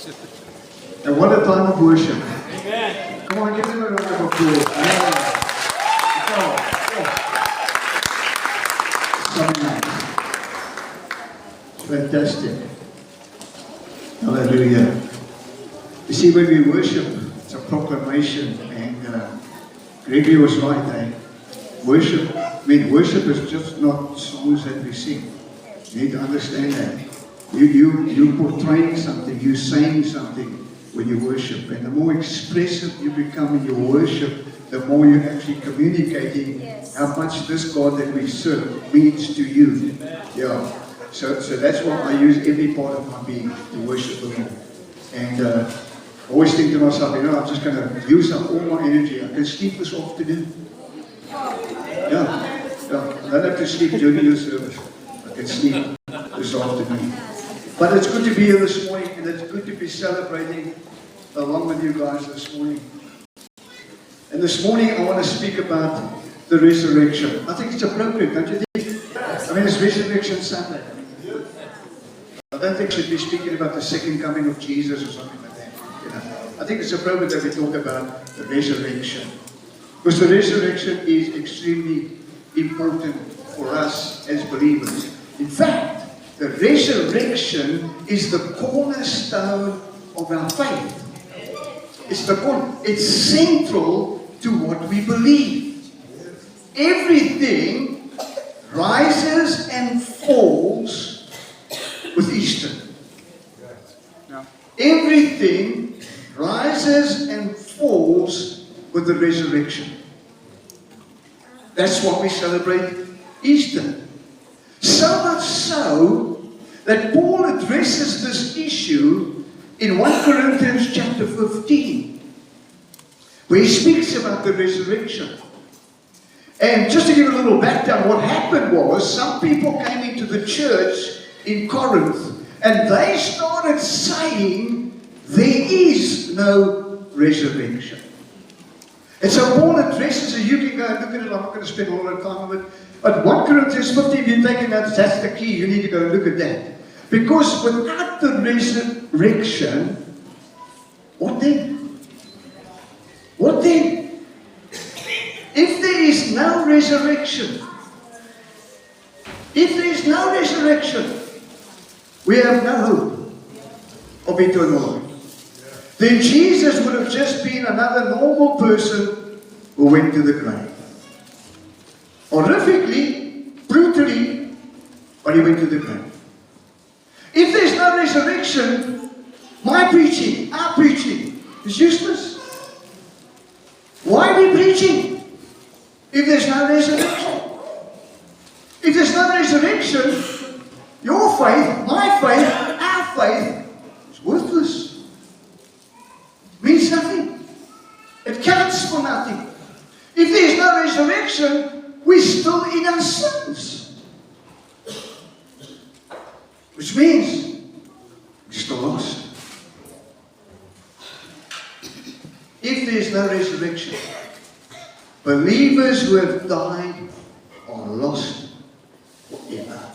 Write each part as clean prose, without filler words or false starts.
And what a time of worship. Amen. Come on, give them a round of applause. Yeah. So nice. Fantastic. Hallelujah. You see, when we worship, it's a proclamation. And Gregory was right, eh? Worship, worship is just not songs that we sing. You need to understand that. You portraying something, you saying something when you worship. And the more expressive you become in your worship, the more you're actually communicating how much this God that we serve means to you. Yeah. So that's why I use every part of my being to worship the Lord. And I always think to myself, I'm just going to use up all my energy. I can sleep this afternoon. Yeah. I don't have to sleep during your service. I can sleep this afternoon. But it's good to be here this morning, and it's good to be celebrating along with you guys this morning. And this morning I want to speak about the resurrection. I think it's appropriate, don't you think? It's Resurrection Sunday. I don't think we should be speaking about the second coming of Jesus or something like that. I think it's appropriate that we talk about the resurrection. Because the resurrection is extremely important for us as believers. In fact, the resurrection is the cornerstone of our faith. It's central to what we believe. Everything rises and falls with Easter. Everything rises and falls with the resurrection. That's what we celebrate Easter. So much so that Paul addresses this issue in 1 Corinthians chapter 15, where he speaks about the resurrection. And just to give a little background, what happened was some people came into the church in Corinth and they started saying there is no resurrection. And so Paul addresses it. You can go and look at it. I'm not going to spend a lot of time on it. But 1 Corinthians 15, if you're taking notes, that's the key. You need to go and look at that. Because without the resurrection, what then? What then? If there is no resurrection, we have no hope of eternal life. Then Jesus would have just been another normal person who went to the grave. Horrifically, brutally, but he went to the grave. If there's no resurrection, my preaching, our preaching, is useless. Why are we preaching if there's no resurrection? If there's no resurrection, your faith, my faith, our faith is worthless. Means nothing. It counts for nothing. If there's no resurrection, we're still in our sins. Which means we're still lost. If there's no resurrection, believers who have died are lost forever.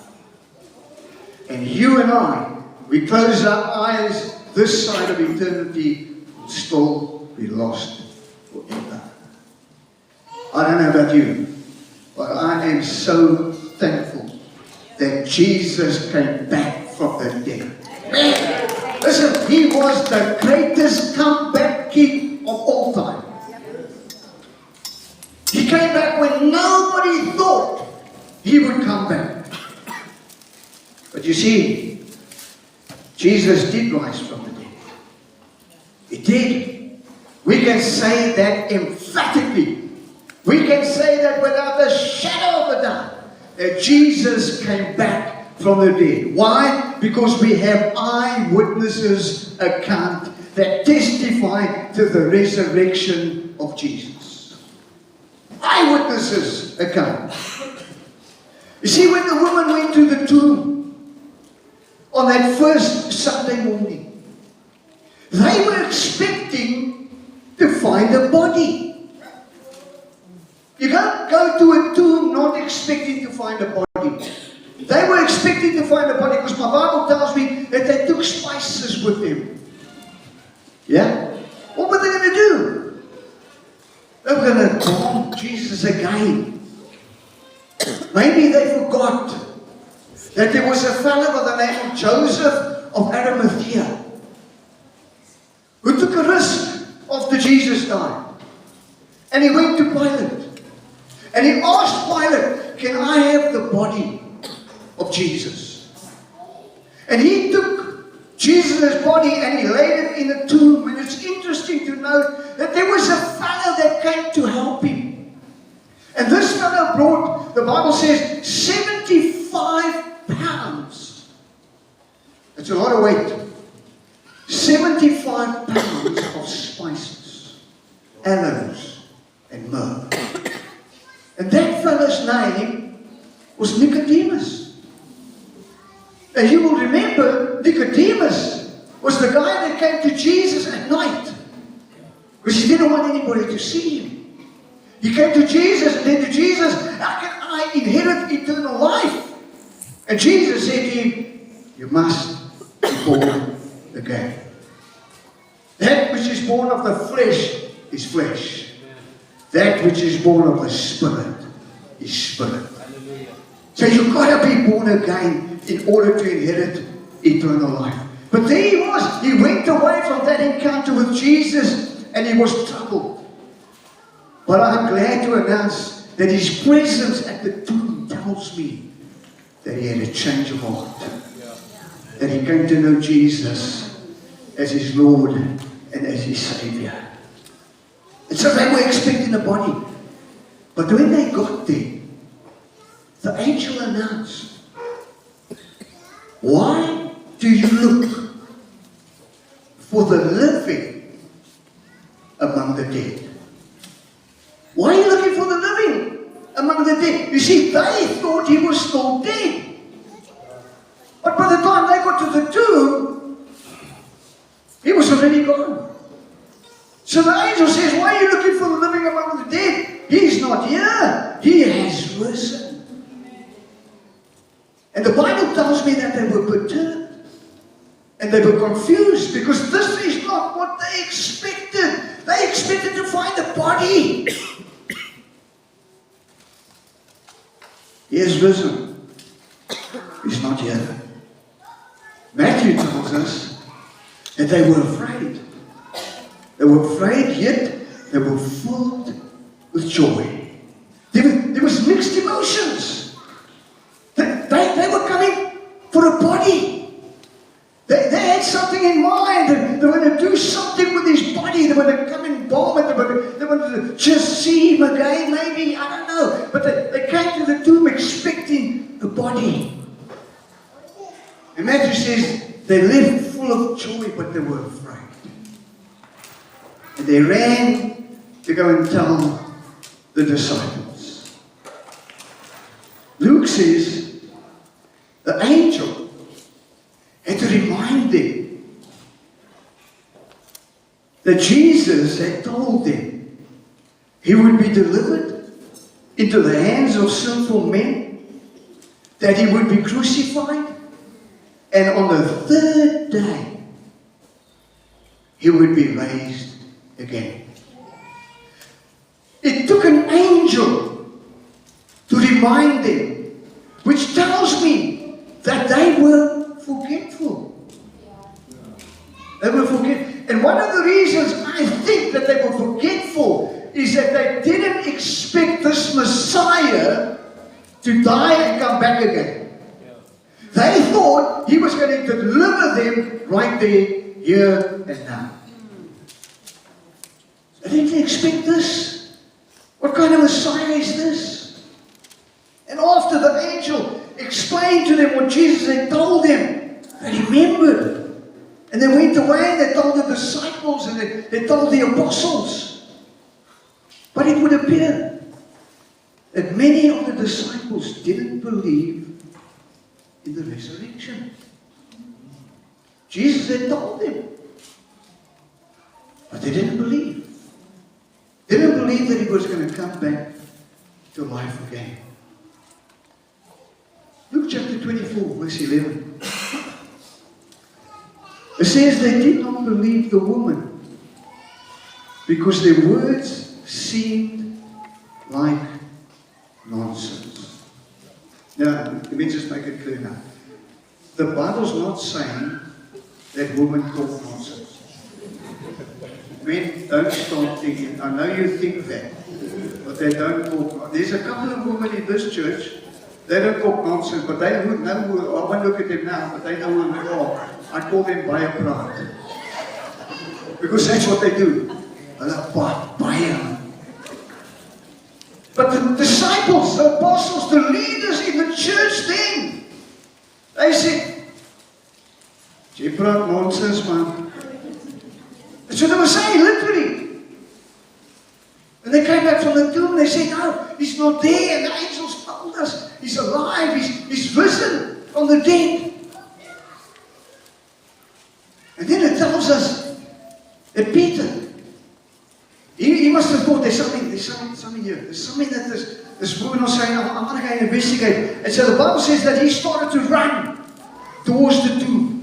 And you and I, we close our eyes this side of eternity, will still be lost forever. I don't know about you, but I am so thankful that Jesus came back from the dead. Man, listen, he was the greatest comeback king of all time. He came back when nobody thought he would come back. But you see, Jesus did rise from the dead. He did. We can say that emphatically. We can say that without a shadow of a doubt, that Jesus came back from the dead. Why? Because we have eyewitnesses account that testify to the resurrection of Jesus. Eyewitnesses account. You see, when the woman went to the tomb on that first Sunday morning, they were expecting to find a body. You can't go to a tomb not expecting to find a body. They were expecting to find a body because my Bible tells me that they took spices with them. Yeah? What were they going to do? They were going to bomb Jesus again. Maybe they forgot that there was a fellow by the name of Joseph of Arimathea who took a risk after Jesus died. And he went to Pilate. And he asked Pilate, can I have the body of Jesus? And he took Jesus' body and he laid it in a tomb. And it's interesting to note that there was a fellow that came to help him. And this fellow brought, the Bible says, 75 pounds. That's a lot of weight. 75 pounds of spices, aloes, and myrrh. And that fellow's name was Nicodemus. And you will remember, Nicodemus was the guy that came to Jesus at night. Because he didn't want anybody to see him. He came to Jesus and said to Jesus, how can I inherit eternal life? And Jesus said to him, you must be born again. That which is born of the flesh is flesh. That which is born of the Spirit is spirit. So you've got to be born again in order to inherit eternal life. But there he was. He went away from that encounter with Jesus and he was troubled. But I'm glad to announce that his presence at the tomb tells me that he had a change of heart. That he came to know Jesus as his Lord and as his Savior. And so they were expecting a body. But when they got there, the angel announced, why do you look for the living among the dead? Why are you looking for the living among the dead? You see, they thought he was still dead. But by the time they got to the tomb, he was already gone. So the angel says, why are you looking for the living among the dead? He's not here. He has risen. And the Bible tells me that they were perturbed. And they were confused because this is not what they expected. They expected to find a body. He has risen. He's not here. Matthew tells us that they were afraid. They were afraid, yet they were filled with joy. There was mixed emotions. They were coming for a body. They had something in mind. They were going to do something with his body. They were going to come and bomb it. They wanted to just see him again, maybe. I don't know. But they came to the tomb expecting the body. And Matthew says they left full of joy, but they were afraid. And they ran to go and tell the disciples. Luke says the angel had to remind them that Jesus had told them he would be delivered into the hands of sinful men, that he would be crucified, and on the third day he would be raised again. It took an angel to remind them, which tells me that they were forgetful. They were forgetful. And one of the reasons I think that they were forgetful is that they didn't expect this Messiah to die and come back again. They thought he was going to deliver them right there, here and now. They didn't expect this. What kind of Messiah is this? And after the angel explained to them what Jesus had told them, they remembered. And they went away and they told the disciples and they told the apostles. But it would appear that many of the disciples didn't believe in the resurrection. Jesus had told them. But they didn't believe. They didn't believe that he was going to come back to life again. Luke chapter 24, verse 11. It says they did not believe the woman because their words seemed like nonsense. Now, let me just make it clear now. The Bible's not saying that women talk nonsense. Men don't start thinking. I know you think that, but they don't talk. There's a couple of women in this church, they don't talk nonsense, but they would know who, I won't look at them now, but they know who they are. I call them buyer pride. Because that's what they do. Buyer. But the disciples, the apostles, the leaders in the church then, they said, "Jy praat nonsense, man." That's what they were saying, literally. And they came back from the tomb and they said, "No, he's not there. And the angels told us he's alive, he's risen from the dead." And then it tells us that Peter, he must have thought there's something here. There's something that this woman was saying, I'm going to go and investigate. And so the Bible says that he started to run towards the tomb.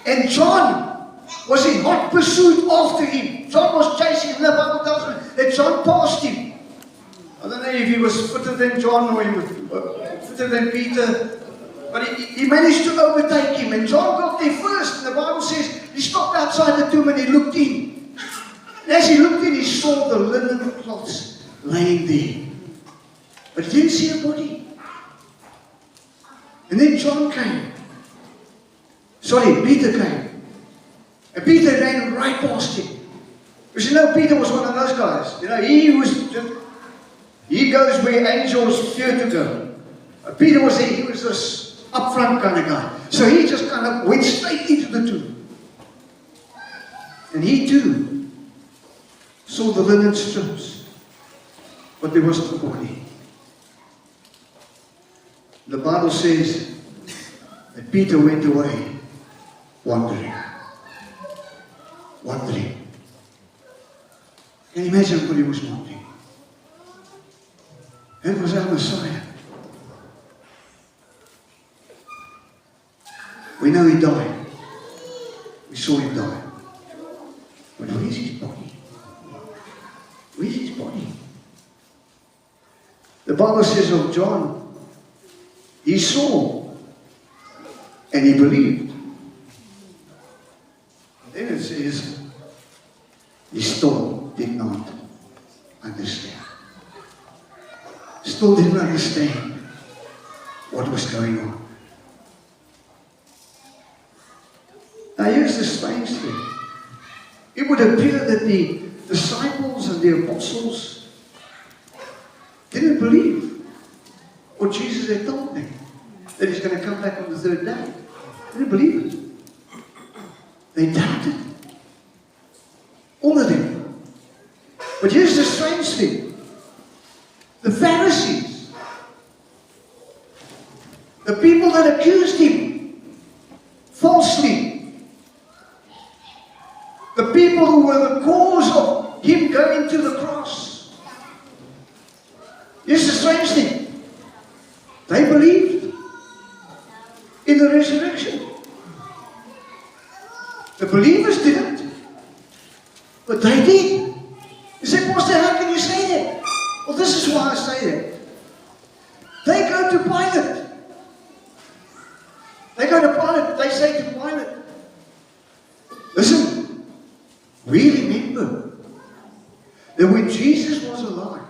And John was in hot pursuit after him. John was chasing him. The Bible tells me that John passed him. I don't know if he was fitter than John or he was fitter than Peter. But he managed to overtake him. And John got there first. And the Bible says he stopped outside the tomb and he looked in. And as he looked in, he saw the linen cloths laying there. But he didn't see a body. And then John came. Peter came. And Peter ran right past him. Because Peter was one of those guys. He goes where angels fear to go. Peter was there. He was this upfront kind of guy. So he just kind of went straight into the tomb. And he too saw the linen strips, but there was no body. The Bible says that Peter went away wondering. Can you imagine what he was wondering? It was our Messiah. We know he died. We saw him die. But where's his body? Where's his body? The Bible says of John, he saw and he believed. Then it says, he still did not understand. Still didn't understand what was going on. Now here's the strange thing. It would appear that the disciples and the apostles didn't believe what Jesus had told them, that he's going to come back on the third day. They didn't believe it. They doubted. All of them. But here's the strange thing. The Pharisees, the people that accused him falsely, the people who were the cause of him going to the cross. Here's the strange thing. They believed in the resurrection. The believers didn't, but they did. You say, "Pastor, how can you say that?" Well, this is why I say that. They go to Pilate. They say to Pilate, "Listen, we remember that when Jesus was alive,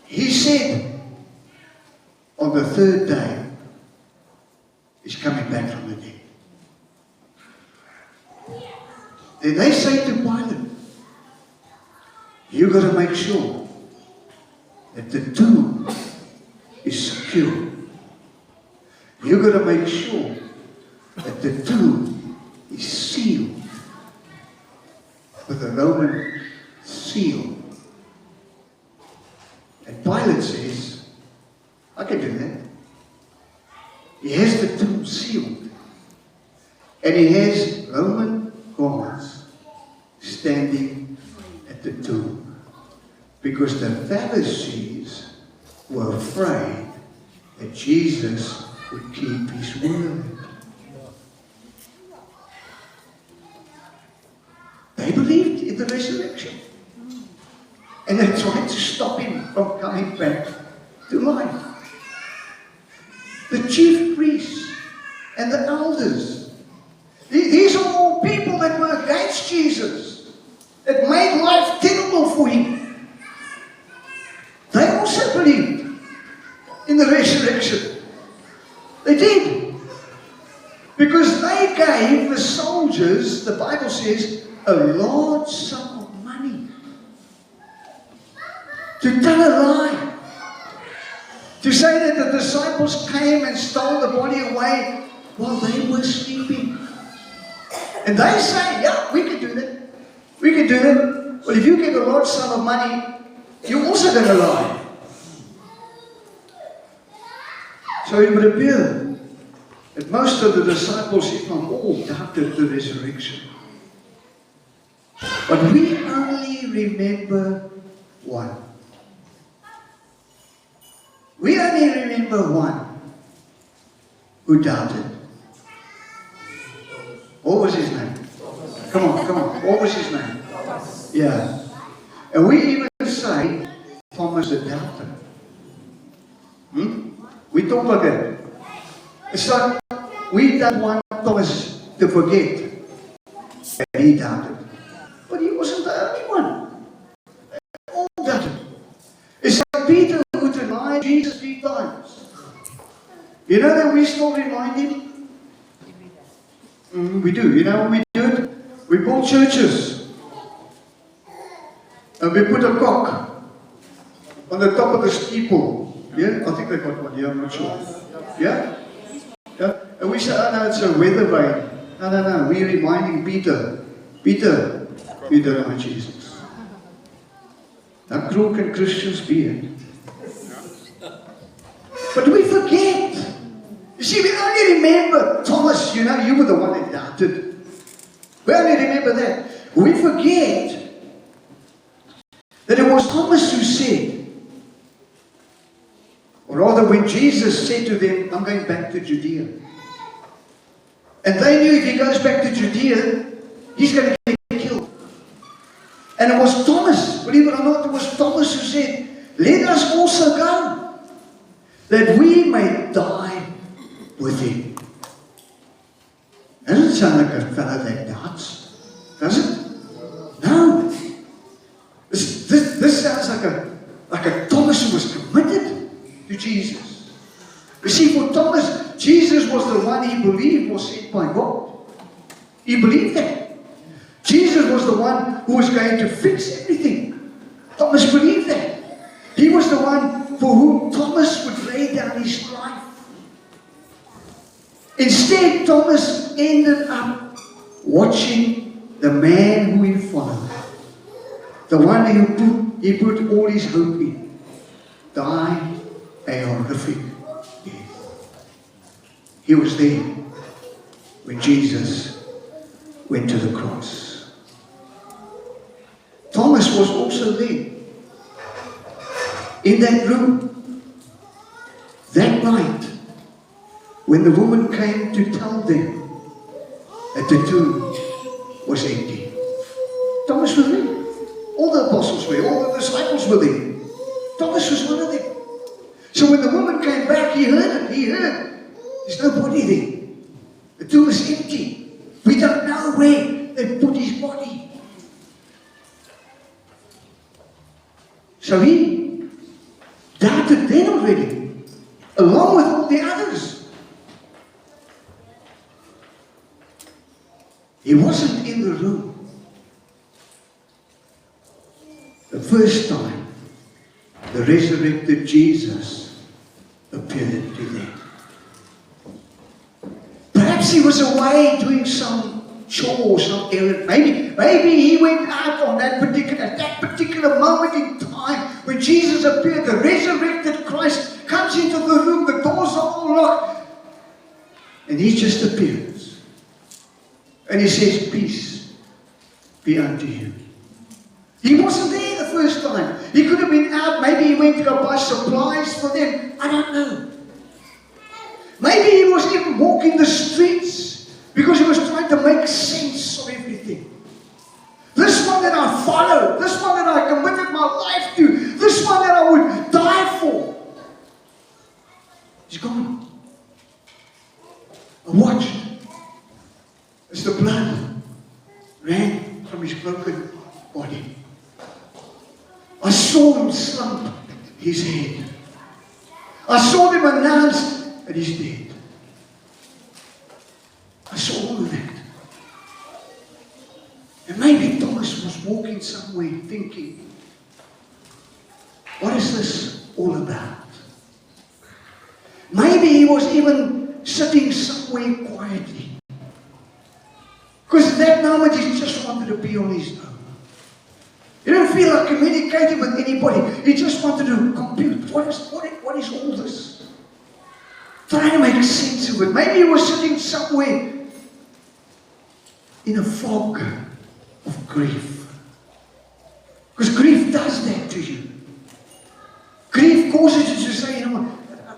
he said on the third day, he's coming back from the dead." Then they say to Pilate, "You've got to make sure that the tomb is secure. You've got to make sure that the tomb is sealed with a Roman seal." And Pilate says, "I can do that." He has the tomb sealed. And he has Roman guards standing at the tomb. Because the Pharisees were afraid that Jesus would keep his word. They believed in the resurrection. And they tried to stop him from coming back to life. The chief priests and the elders. These are all people that were against Jesus, that made life terrible for him. They also believed in the resurrection. They did. Because they gave the soldiers, the Bible says, a large sum of money to tell a lie. To say that the disciples came and stole the body away while they were sleeping. And they say, yeah, we can do that. We can do that. Well, if you get a large sum of money, you're also going to lie. So it would appear that most of the disciples, if not all, doubted the resurrection. But we only remember one. We only remember one who doubted. What was his name? Come on. What was his name? Yeah. And we even say Thomas the doubter. We talk like that. It's like we don't want Thomas to forget that he doubted. But he wasn't the only one. They all doubted. It's like Peter who denied Jesus 3 times. You know that we still remind him? We do. You know when we do it? We build churches. And we put a cock on the top of the steeple. Yeah? I think they got one here, I'm not sure. Yeah? Yeah? And we say, oh no, it's a weather vane. No. We're reminding Peter. Peter, you deny Jesus. How cruel can Christians be? But we forget. You see, we only remember Thomas, you know, you were the one that doubted. We only remember that. We forget that it was Thomas who said, or rather when Jesus said to them, I'm going back to Judea. And they knew if he goes back to Judea, he's going to get killed. And it was Thomas, believe it or not, it was Thomas who said, let us also go, that we may die with him. Doesn't sound like a fellow that doubts, does it? No. This sounds like a Thomas who was committed to Jesus. You see, for Thomas, Jesus was the one he believed was sent by God. He believed that. Jesus was the one who was going to fix everything. Thomas believed that. He was the one for whom Thomas would lay down his life. Instead, Thomas ended up watching the man who he followed, the one who he put all his hope in, die a horrific death. He was there when Jesus went to the cross. Thomas was also there in that room that night when the woman came to tell them that the tomb was empty. Thomas was there. All the apostles were, all the disciples were there. Thomas was one of them. So when the woman came back, he heard it. He heard, there's nobody there. The tomb is empty. We don't know where they put his body. So he doubted then already, along with all the others. He wasn't in the room the first time the resurrected Jesus appeared to them. Perhaps he was away doing some chore, some errand. Maybe he went out on at that particular moment in time when Jesus appeared. The resurrected Christ comes into the room. The doors are all locked, and he just appears. And he says, peace be unto you. He wasn't there the first time. He could have been out. Maybe he went to go buy supplies for them. I don't know. Maybe he was even walking the streets because he was trying to make sense of everything. The as the blood ran from his broken body. I saw him slump his head. I saw them announced that he's dead. I saw all of that. And maybe Thomas was walking somewhere thinking, what is this all about? Maybe he was even sitting somewhere quietly. Because at that moment he just wanted to be on his own. He didn't feel like communicating with anybody. He just wanted to compute. What is all this? Trying to make sense of it. Maybe he was sitting somewhere in a fog of grief. Because grief does that to you. Grief causes you to say, you know what,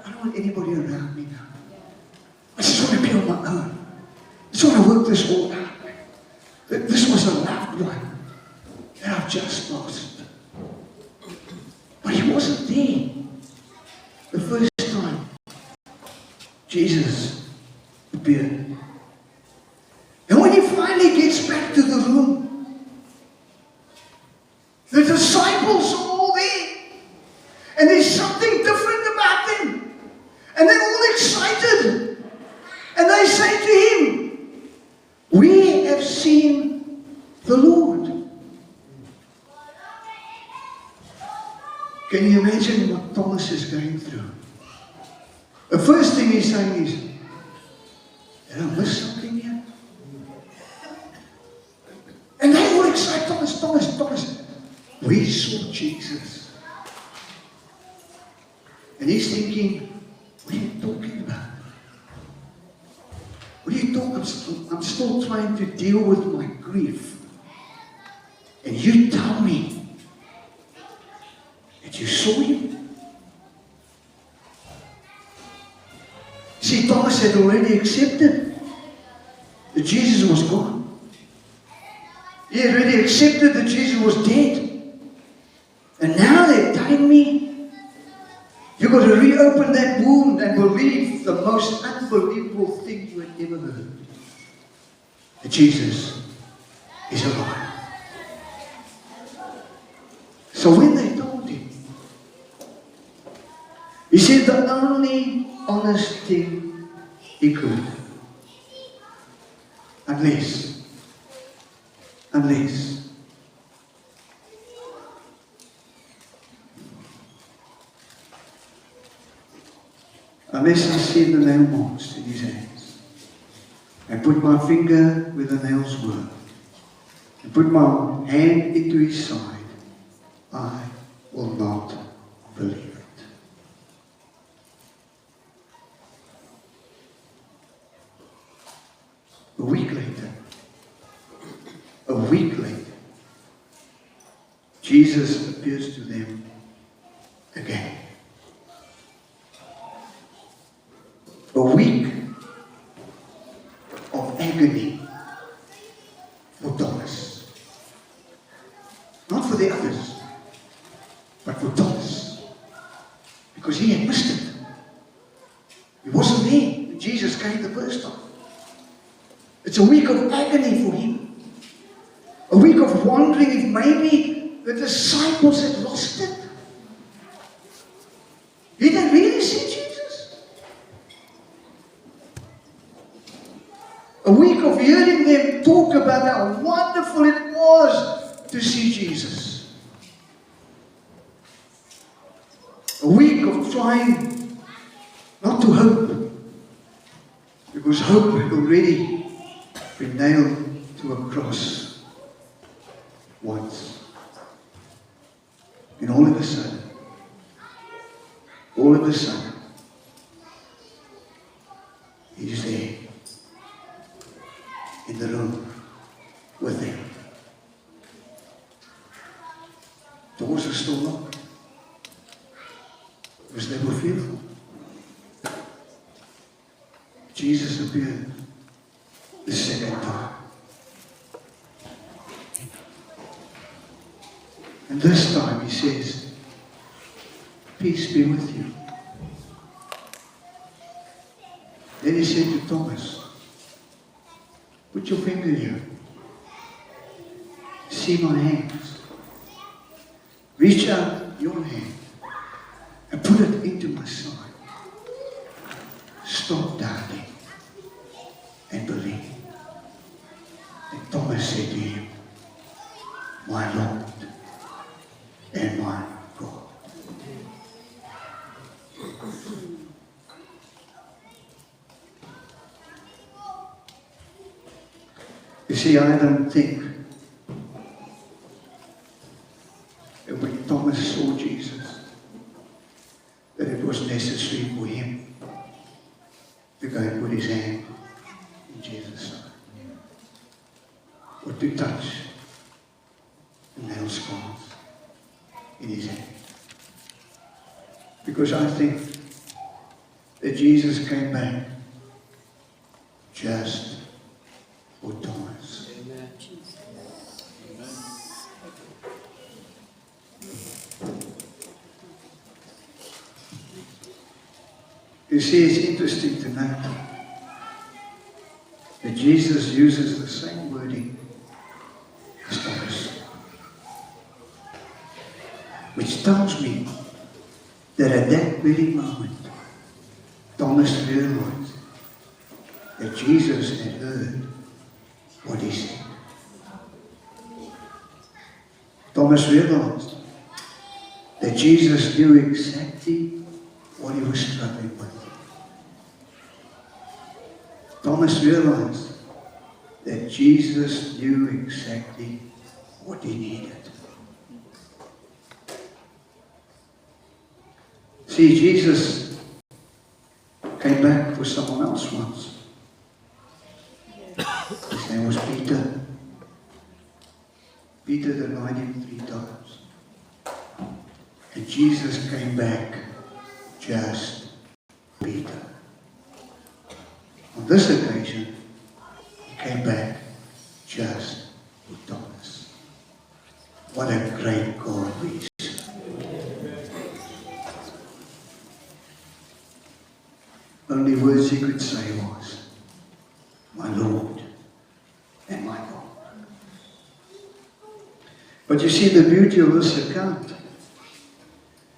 I don't want anybody around me now. I just want to be on my own. I just want to work this all out. This was a loved one that I've just lost. But he wasn't there the first time Jesus appeared. And when he finally gets back to the room, the disciples are all there. And there's something different about them. And they're all excited. And they say to him, we have seen the Lord. Can you imagine what Thomas is going through? The first thing he's saying is, did I miss something here? And they all excite Thomas. We saw Jesus. And he's thinking, what are you talking about? What are you talking? I'm still trying to deal with my grief. And you tell me that you saw him? See, Thomas had already accepted that Jesus was gone. He had already accepted that Jesus was dead. And now they're telling me, you've got to reopen that wound and believe the most unbelievable thing you had ever heard. That Jesus is alive. So when they told him, he said the only honest thing he could. Unless I see the nail marks in his hands, and put my finger where the nails were, and put my hand into his side, I will not believe it. A week later, Jesus appears to them again. A week of agony for Thomas. Not for the others, but for Thomas. Because he had missed it. He wasn't there when Jesus came the first time. It's a week of agony for him. A week of wondering if maybe the disciples had lost it. Did they really see Jesus? A week of hearing them talk about how wonderful it was to see Jesus. A week of trying not to hope, because hope had already been nailed to a cross once. And all of a sudden, he's there in the room with them. Doors are still locked because they were fearful. Jesus appeared the second time. And this time he says, peace be with you. Then he said to Thomas, Put your finger here. See my hands. Reach out your hand and put it into my side. Stop doubting and believe. And Thomas said to him, my Lord and my God. You see, I don't think that when Thomas saw Jesus, that it was necessary for him to go and put his hand in Jesus' side, or to touch the nail scars in his hand. Because I think that Jesus came back just for Thomas. Amen. You see, it's interesting to note that Jesus uses the same wording as Thomas, which tells me that at that very moment, Thomas realized that Jesus had heard what he said. Thomas realized that Jesus knew exactly what he was struggling with. Thomas realized that Jesus knew exactly what he needed. See, Jesus came back for someone else once. His name was Peter. Peter denied him 3 times. And Jesus came back just Peter. On this occasion, he came back just with Thomas. What a great God we serve. Only words he could say was, my Lord and my God. But you see, the beauty of this account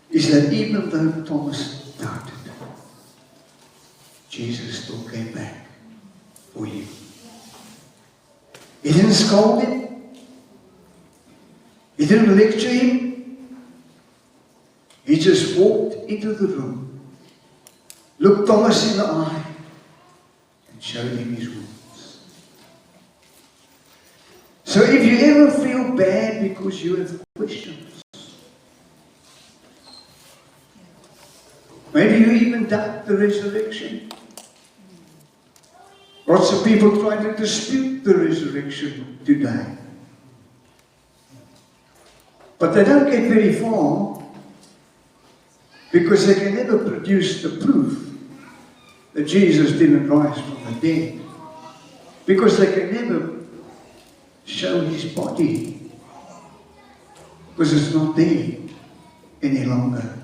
is that even though Thomas doubted, Jesus still came back for him. He didn't scold him. He didn't lecture him. He just walked into the room, looked Thomas in the eye, and showed him his wounds. So if you ever feel bad because you have questions, maybe you even doubt the resurrection. Lots of people try to dispute the resurrection today. But they don't get very far because they can never produce the proof that Jesus didn't rise from the dead. Because they can never show his body because it's not there any longer.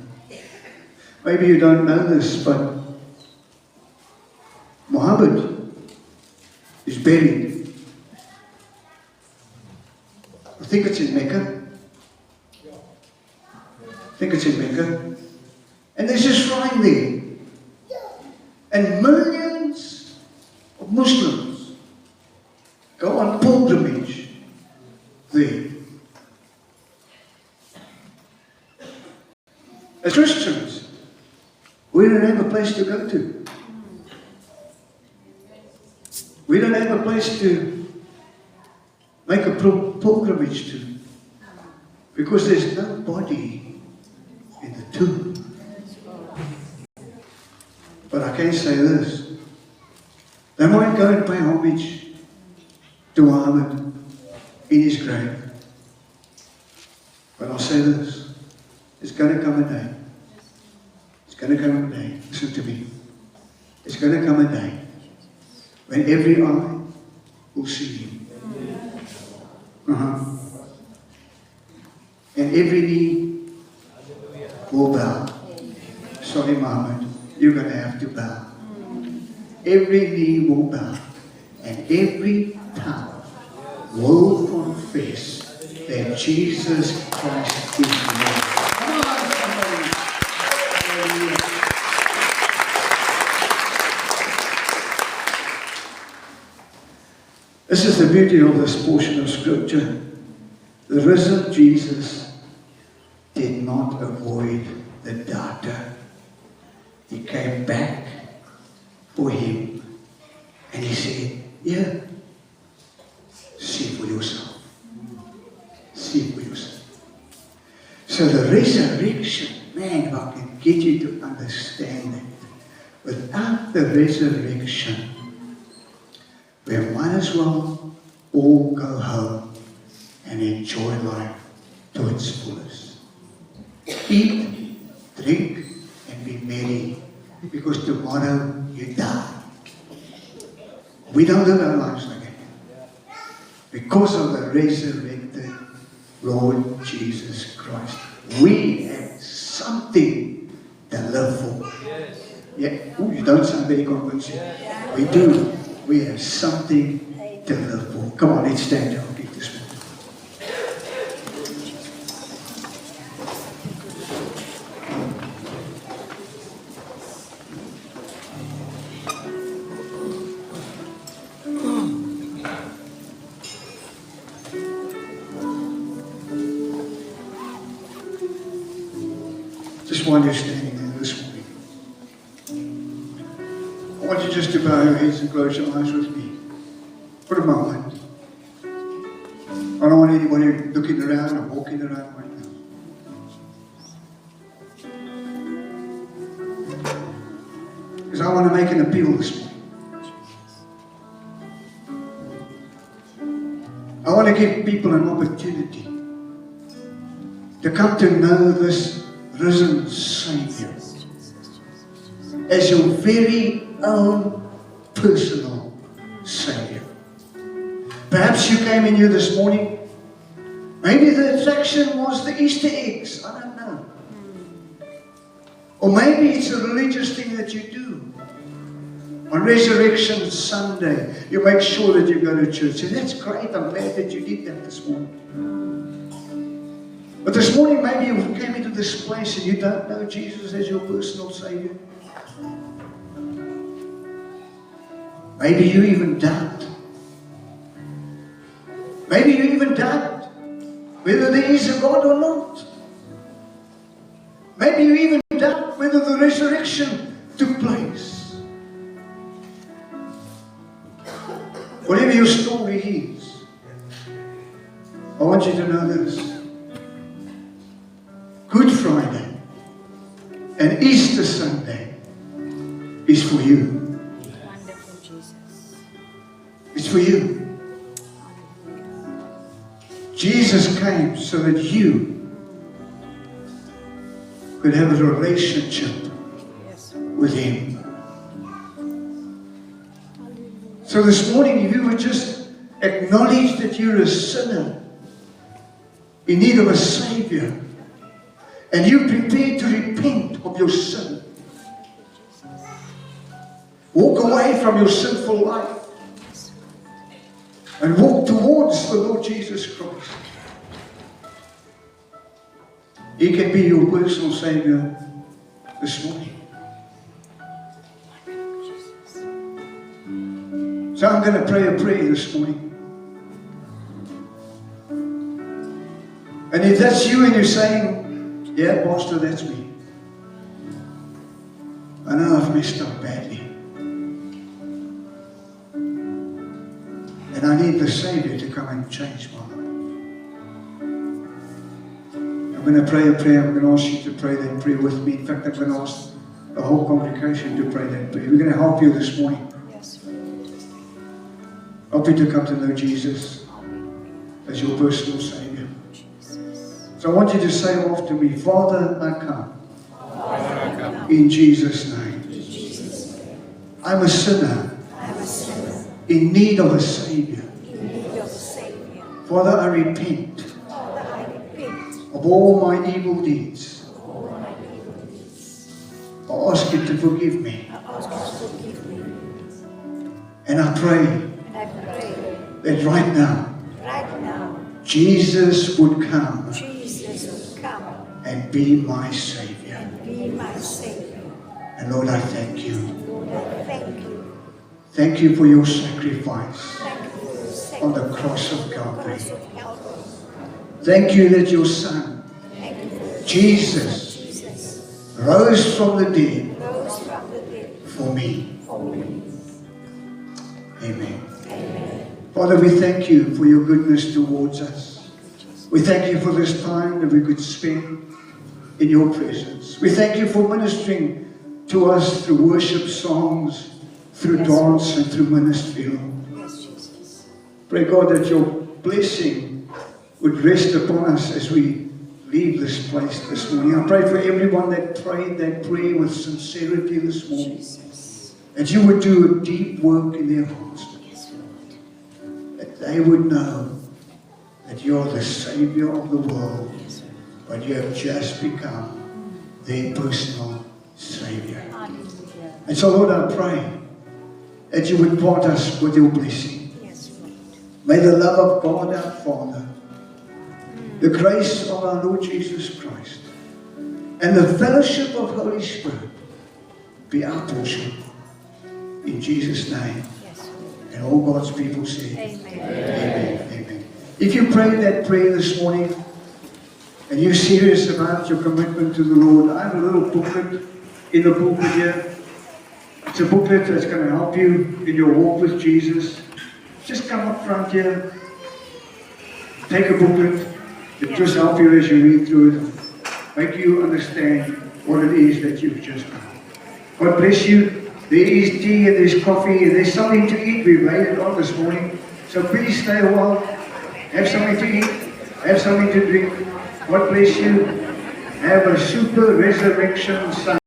Maybe you don't know this, but Muhammad is buried. I think it's in Mecca. I think it's in Mecca. And there's a shrine there. And millions of Muslims go on pilgrimage there. As Christians, we don't have a place to go to. We don't have a place to make a pilgrimage to. Because there's no body in the tomb. But I can say this. They might go and pay homage to Muhammad in his grave. But I'll say this. It's going to come a day. It's going to come a day. Listen to me. It's going to come a day when every eye will see him. And every knee will bow. Sorry, Muhammad, you're going to have to bow. Every knee will bow and every tongue will confess that Jesus Christ is Lord. Come on, somebody. Hallelujah. This is the beauty of this portion of Scripture. The risen Jesus did not avoid the doubter. He came back for him and he said, yeah, see for yourself. See for yourself. So the resurrection, man, if I can get you to understand it, without the resurrection, we might as well all go home and enjoy life to its fullest. Eat, drink, and be merry, because tomorrow you die. We don't live our lives like that. Because of the resurrected Lord Jesus Christ, we have something to live for. Yeah. Ooh, you don't sound very convincing. We do. We have something to live for. Come on, let's stand up. Get this one. Just while you're standing there this morning, I want you just to bow your heads and close your eyes with me for a moment. I don't want anybody looking around or walking around right now. Because I want to make an appeal this morning. I want to give people an opportunity to come to know this risen Savior as your very own personal Savior. Perhaps you came in here this morning. Maybe the attraction was the Easter eggs. I don't know. Or maybe it's a religious thing that you do. On Resurrection Sunday, you make sure that you go to church. And that's great. I'm glad that you did that this morning. But this morning, maybe you came into this place and you don't know Jesus as your personal Savior. Maybe you even doubt. Maybe you even doubt whether there is a God or not. Maybe you even doubt whether the resurrection took place. Whatever your story is, I want you to know this. Good Friday and Easter Sunday is for you. Wonderful Jesus. It's for you. Jesus came so that you could have a relationship with Him. So this morning, if you would just acknowledge that you're a sinner in need of a Savior, and you're prepared to repent of your sin, walk away from your sinful life, and walk towards the Lord Jesus Christ. He can be your personal Savior this morning. So I'm going to pray a prayer this morning. And if that's you and you're saying, yeah, Pastor, that's me. I know I've messed up badly. And I need the Savior to come and change my life. I'm going to pray a prayer. I'm going to ask you to pray that prayer with me. In fact, I'm going to ask the whole congregation to pray that prayer. We're going to help you this morning. Help you to come to know Jesus as your personal Savior. So I want you to say after me, Father, I come. In Jesus' name. I'm a sinner in need of a Savior. Father, I repent of all my evil deeds. I ask you to forgive me. And I pray that right now, right now, Jesus would come Jesus would come and be my Savior. and be my Savior. And Lord, I thank you. Lord, I thank you. Thank you for your sacrifice Thank you for your on sacrifice the cross of Calvary. cross of Calvary. Thank you that your Son, Thank you for Jesus, Jesus rose from the dead rose from the dead for me. for me. Amen. Amen. Father, we thank you for your goodness towards us. We thank you for this time that we could spend in your presence. We thank you for ministering to us through worship songs, through Yes. dance and through ministry, Lord. Yes, Jesus. Pray, God, that your blessing would rest upon us as we leave this place this morning. I pray for everyone that prayed that prayer with sincerity this morning, Jesus. that you would do a deep work in their hearts, Yes, Lord. that they would know that you're the Savior of the world, Yes, Lord. but you have just become their personal Savior. Hallelujah. And so, Lord, I pray that you would part us with your blessing. Yes, Lord. May the love of God our Father, the grace of our Lord Jesus Christ, and the fellowship of Holy Spirit be our portion. In Jesus' name. Yes, Lord. And all God's people say, Amen. Amen. Amen. If you prayed that prayer this morning, and you're serious about your commitment to the Lord, I have a little booklet in the pulpit here. It's a booklet that's going to help you in your walk with Jesus. Just come up front here, take a booklet. It'll just help you as you read through it, make you understand what it is that you've just done. God bless you. There is tea and there's coffee and there's something to eat. We made it on this morning. So please stay a while, have something to eat, have something to drink. God bless you. Have a super resurrection Sunday.